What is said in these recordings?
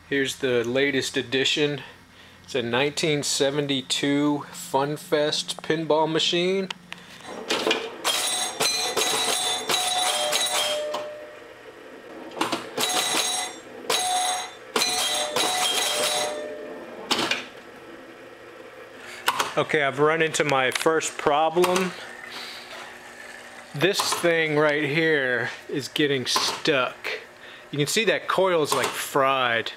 Here's the latest edition. It's a 1972 FEST Pinball Machine. Okay, I've run into my first problem. This thing right here is getting stuck. You can see that coil is like fried.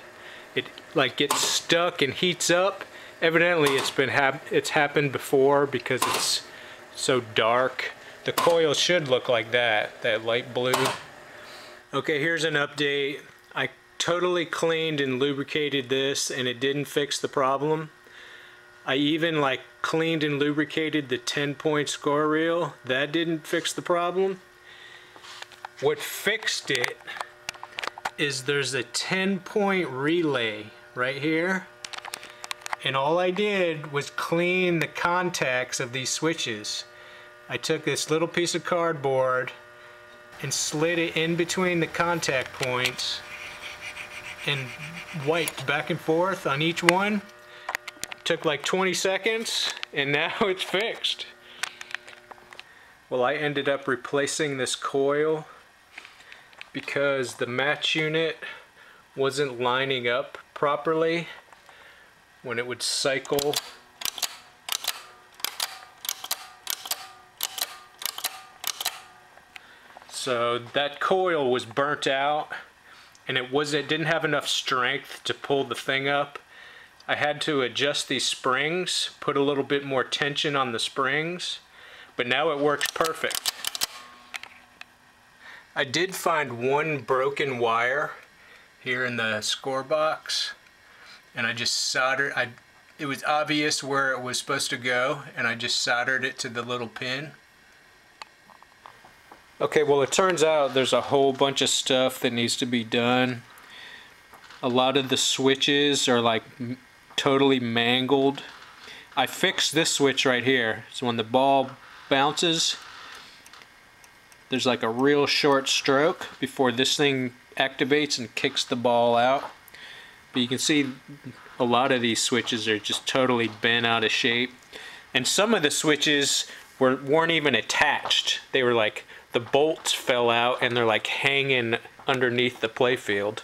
It like gets stuck and heats up. Evidently it's happened before because it's so dark. The coil should look like that light blue. Okay, here's an update. I totally cleaned and lubricated this and it didn't fix the problem. I even like cleaned and lubricated the 10-point score reel. That didn't fix the problem. What fixed it is there's a 10-point relay right here. And all I did was clean the contacts of these switches. I took this little piece of cardboard and slid it in between the contact points and wiped back and forth on each one. Took like 20 seconds and now it's fixed. Well, I ended up replacing this coil because the match unit wasn't lining up properly when it would cycle. So that coil was burnt out and it didn't have enough strength to pull the thing up. I had to adjust these springs, put a little bit more tension on the springs, but now it works perfect. I did find one broken wire here in the score box, and I just soldered, it was obvious where it was supposed to go, and I just soldered it to the little pin. Okay, well it turns out there's a whole bunch of stuff that needs to be done. A lot of the switches are like totally mangled. I fixed this switch right here. So when the ball bounces, there's like a real short stroke before this thing activates and kicks the ball out. But you can see a lot of these switches are just totally bent out of shape. And some of the switches weren't even attached. They were like, the bolts fell out and they're like hanging underneath the playfield.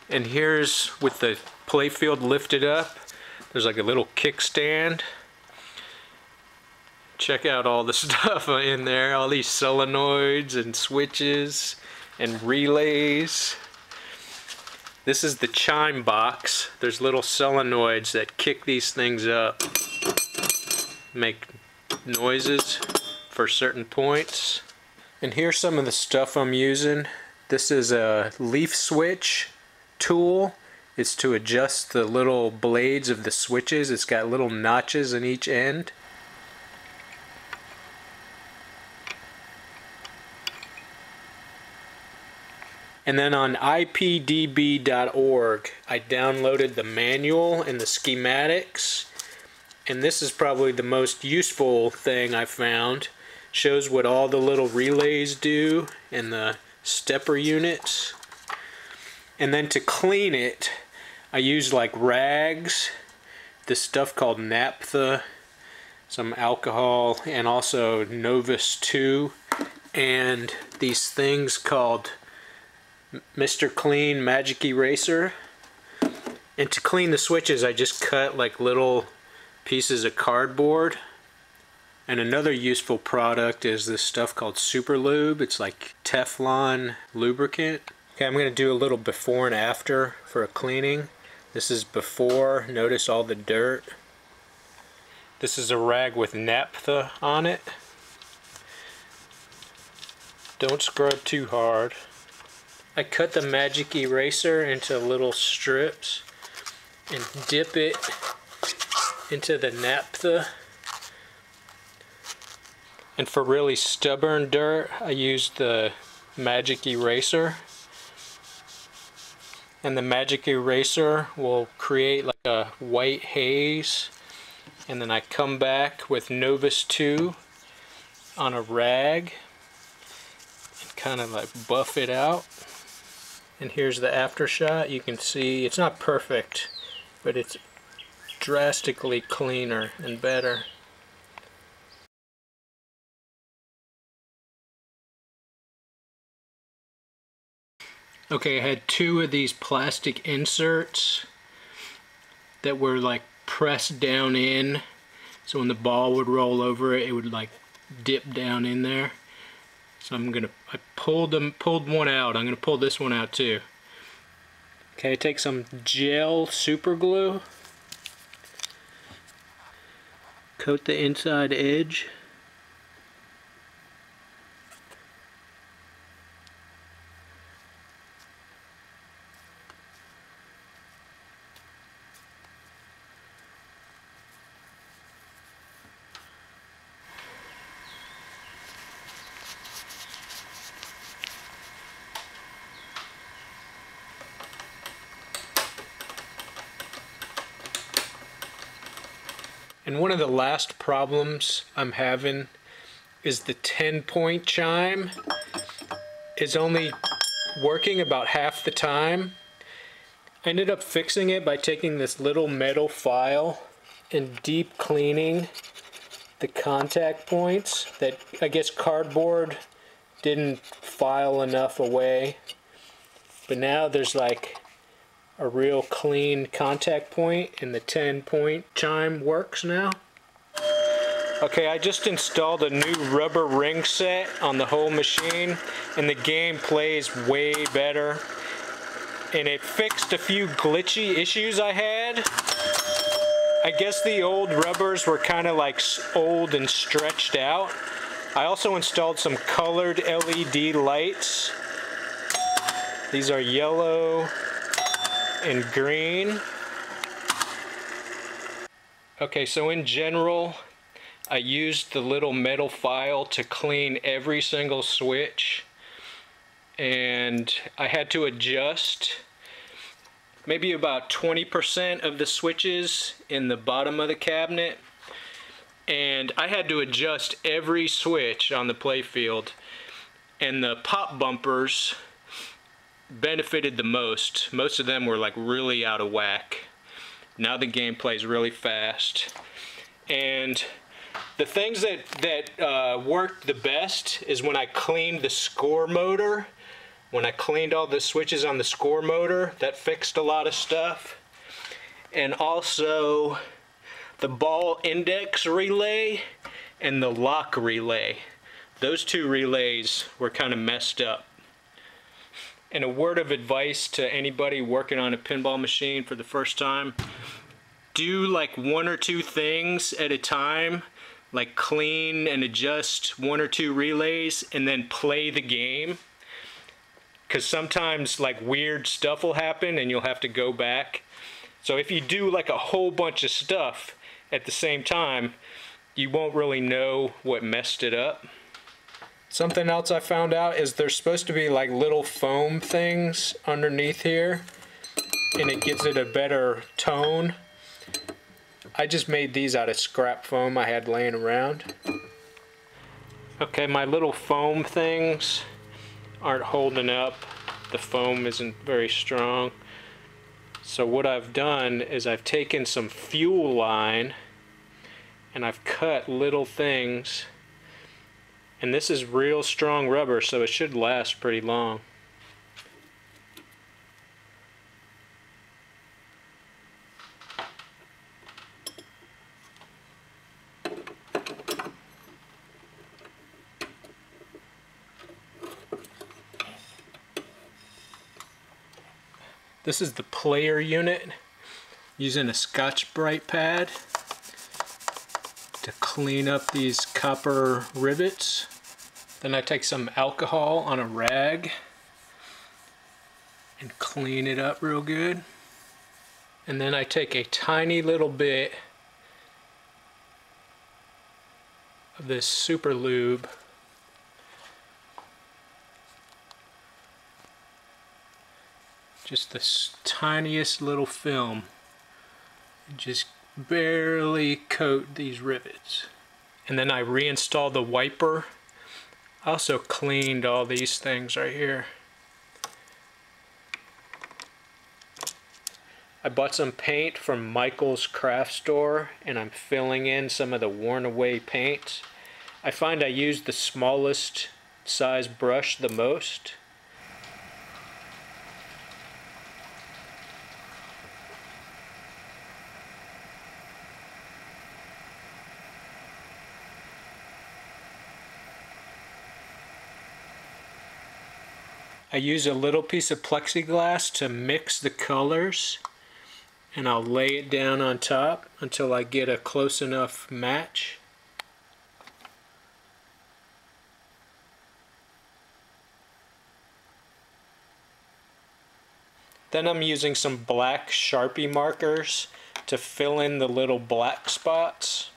And here's with the playfield lifted up, there's like a little kickstand. Check out all the stuff in there, all these solenoids and switches and relays. This is the chime box. There's little solenoids that kick these things up, make noises for certain points. And here's some of the stuff I'm using. This is a leaf switch tool. It's to adjust the little blades of the switches. It's got little notches in each end. And then on ipdb.org, I downloaded the manual and the schematics. And this is probably the most useful thing I found. Shows what all the little relays do and the stepper units. And then to clean it, I used like rags, this stuff called naptha, some alcohol, and also Novus 2, and these things called Mr. Clean Magic Eraser. And to clean the switches, I just cut like little pieces of cardboard. And another useful product is this stuff called Super Lube. It's like Teflon lubricant. Okay, I'm going to do a little before and after for a cleaning. This is before. Notice all the dirt. This is a rag with naptha on it. Don't scrub too hard. I cut the magic eraser into little strips and dip it into the naptha. And for really stubborn dirt, I used the magic eraser. And the magic eraser will create like a white haze. And then I come back with Novus 2 on a rag and kind of like buff it out. And here's the after shot. You can see it's not perfect, but it's drastically cleaner and better. Okay, I had 2 of these plastic inserts that were like pressed down in, so when the ball would roll over it, it would like dip down in there. So I pulled one out. I'm gonna pull this one out too. Okay, take some gel super glue, coat the inside edge. And one of the last problems I'm having is the 10-point chime is only working about half the time. I ended up fixing it by taking this little metal file and deep cleaning the contact points that I guess cardboard didn't file enough away. But now there's like a real clean contact point and the 10-point chime works now. Okay, I just installed a new rubber ring set on the whole machine and the game plays way better. And it fixed a few glitchy issues I had. I guess the old rubbers were kind of like old and stretched out. I also installed some colored LED lights. These are yellow and green. Okay, so in general, I used the little metal file to clean every single switch, and I had to adjust maybe about 20% of the switches in the bottom of the cabinet, and I had to adjust every switch on the Playfield, and the pop bumpers benefited the most. Most of them were like really out of whack. Now the game plays really fast. And the things that worked the best is when I cleaned the score motor. When I cleaned all the switches on the score motor, that fixed a lot of stuff. And also the ball index relay and the lock relay. Those 2 relays were kind of messed up. And a word of advice to anybody working on a pinball machine for the first time: do like 1 or 2 things at a time, like clean and adjust 1 or 2 relays and then play the game, because sometimes like weird stuff will happen and you'll have to go back. So if you do like a whole bunch of stuff at the same time, you won't really know what messed it up. Something else I found out is there's supposed to be like little foam things underneath here, and it gives it a better tone. I just made these out of scrap foam I had laying around. Okay, my little foam things aren't holding up. The foam isn't very strong. So what I've done is I've taken some fuel line and I've cut little things. And this is real strong rubber, so it should last pretty long. This is the player unit, using a Scotch-Brite pad to clean up these copper rivets. Then I take some alcohol on a rag and clean it up real good. And then I take a tiny little bit of this super lube just the tiniest little film, just barely coat these rivets. And then I reinstall the wiper. I also cleaned all these things right here. I bought some paint from Michael's craft store and I'm filling in some of the worn away paint. I find I use the smallest size brush the most. I use a little piece of plexiglass to mix the colors, and I'll lay it down on top until I get a close enough match. Then I'm using some black Sharpie markers to fill in the little black spots.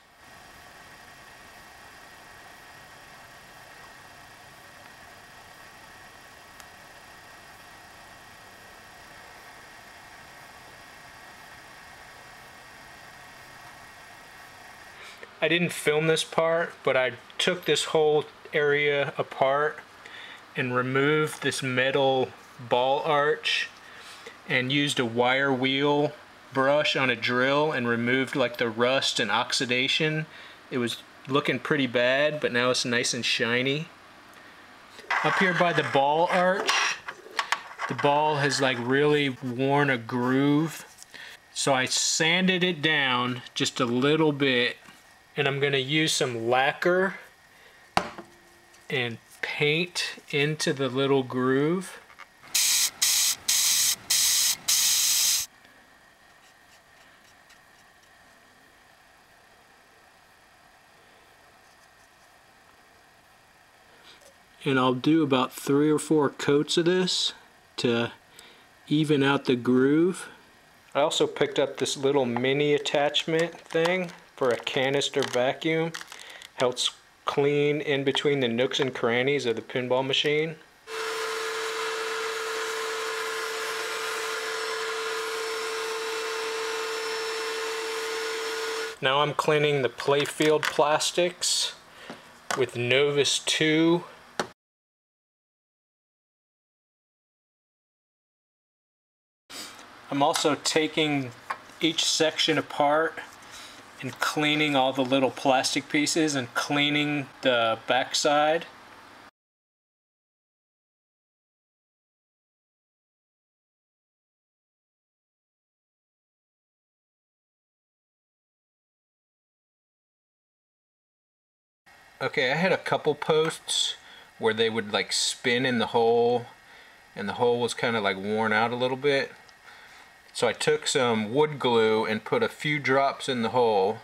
I didn't film this part, but I took this whole area apart and removed this metal ball arch and used a wire wheel brush on a drill and removed like the rust and oxidation. It was looking pretty bad, but now it's nice and shiny. Up here by the ball arch, the ball has like really worn a groove. So I sanded it down just a little bit, and I'm going to use some lacquer and paint into the little groove. And I'll do about 3 or 4 coats of this to even out the groove. I also picked up this little mini attachment thing for a canister vacuum. Helps clean in between the nooks and crannies of the pinball machine. Now I'm cleaning the Playfield plastics with Novus 2. I'm also taking each section apart and cleaning all the little plastic pieces and cleaning the backside. Okay, I had a couple posts where they would like spin in the hole and the hole was kind of like worn out a little bit. So I took some wood glue and put a few drops in the hole,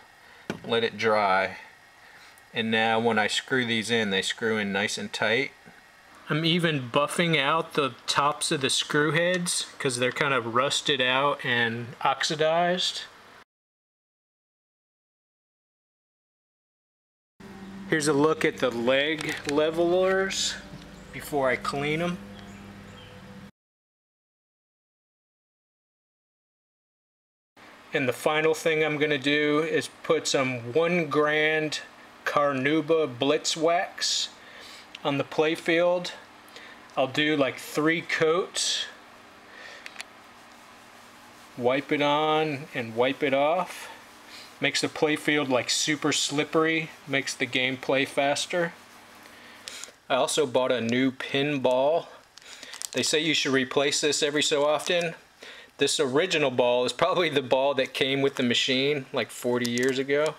let it dry, and now when I screw these in, they screw in nice and tight. I'm even buffing out the tops of the screw heads because they're kind of rusted out and oxidized. Here's a look at the leg levelers before I clean them. And the final thing I'm going to do is put some 1 grand Carnauba Blitz wax on the Playfield. I'll do like 3 coats. Wipe it on and wipe it off. Makes the Playfield like super slippery, makes the game play faster. I also bought a new pinball. They say you should replace this every so often. This original ball is probably the ball that came with the machine like 40 years ago.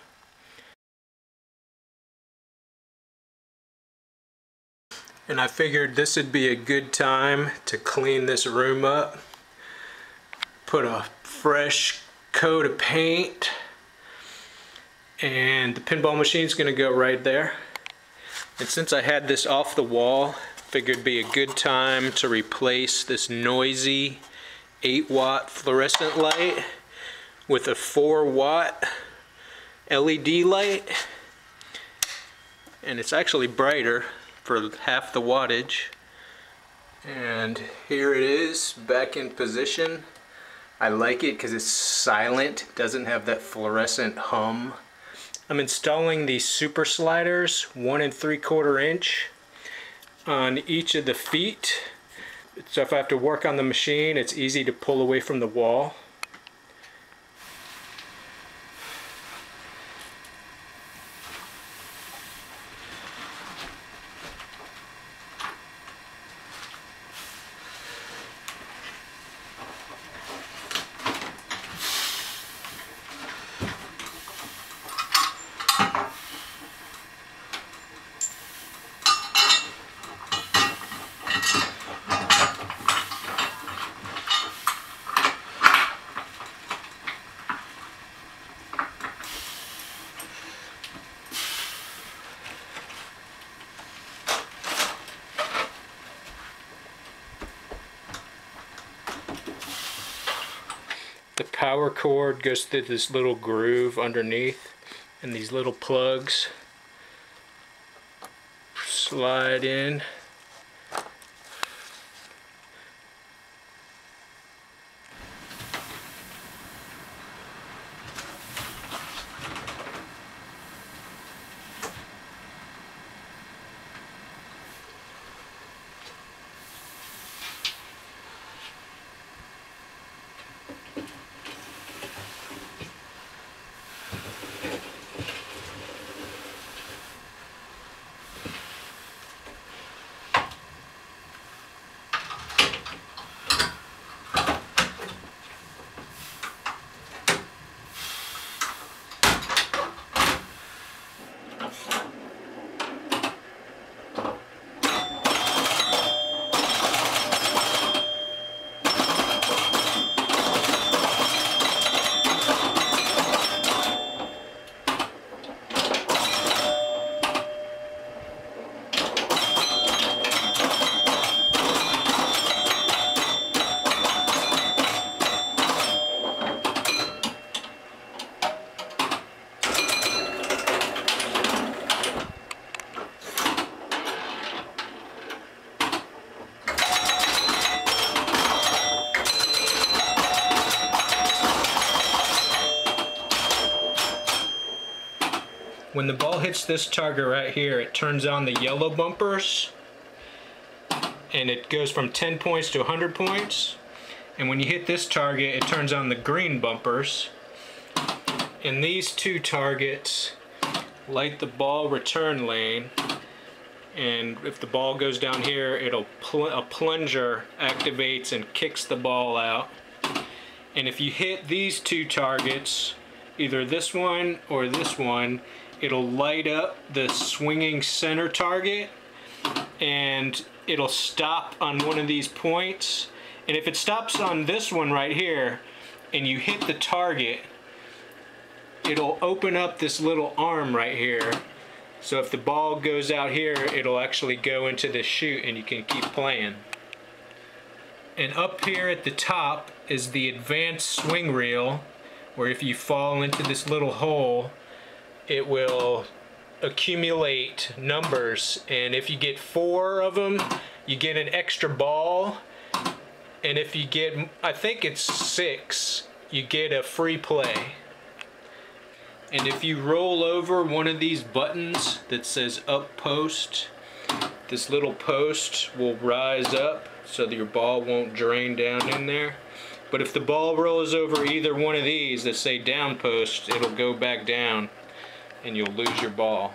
And I figured this would be a good time to clean this room up. Put a fresh coat of paint, and the pinball machine's gonna go right there. And since I had this off the wall, figured it'd be a good time to replace this noisy 8-watt fluorescent light with a 4-watt LED light, and it's actually brighter for half the wattage. And here it is back in position. I like it because it's silent, doesn't have that fluorescent hum. I'm installing these super sliders 1 3/4 inch on each of the feet. So if I have to work on the machine, it's easy to pull away from the wall. The power cord goes through this little groove underneath, and these little plugs slide in. When the ball hits this target right here, it turns on the yellow bumpers, and it goes from 10 points to 100 points. And when you hit this target, it turns on the green bumpers. And these two targets light the ball return lane, and if the ball goes down here, a plunger activates and kicks the ball out. And if you hit these two targets, either this one or this one, it'll light up the swinging center target, and it'll stop on one of these points. And if it stops on this one right here and you hit the target, it'll open up this little arm right here. So if the ball goes out here, it'll actually go into the chute and you can keep playing. And up here at the top is the advanced swing reel, where if you fall into this little hole, it will accumulate numbers, and if you get 4 of them, you get an extra ball, and if you get, I think it's 6, you get a free play. And if you roll over one of these buttons that says up post, this little post will rise up so that your ball won't drain down in there. But if the ball rolls over either one of these that say down post, it'll go back down and you'll lose your ball.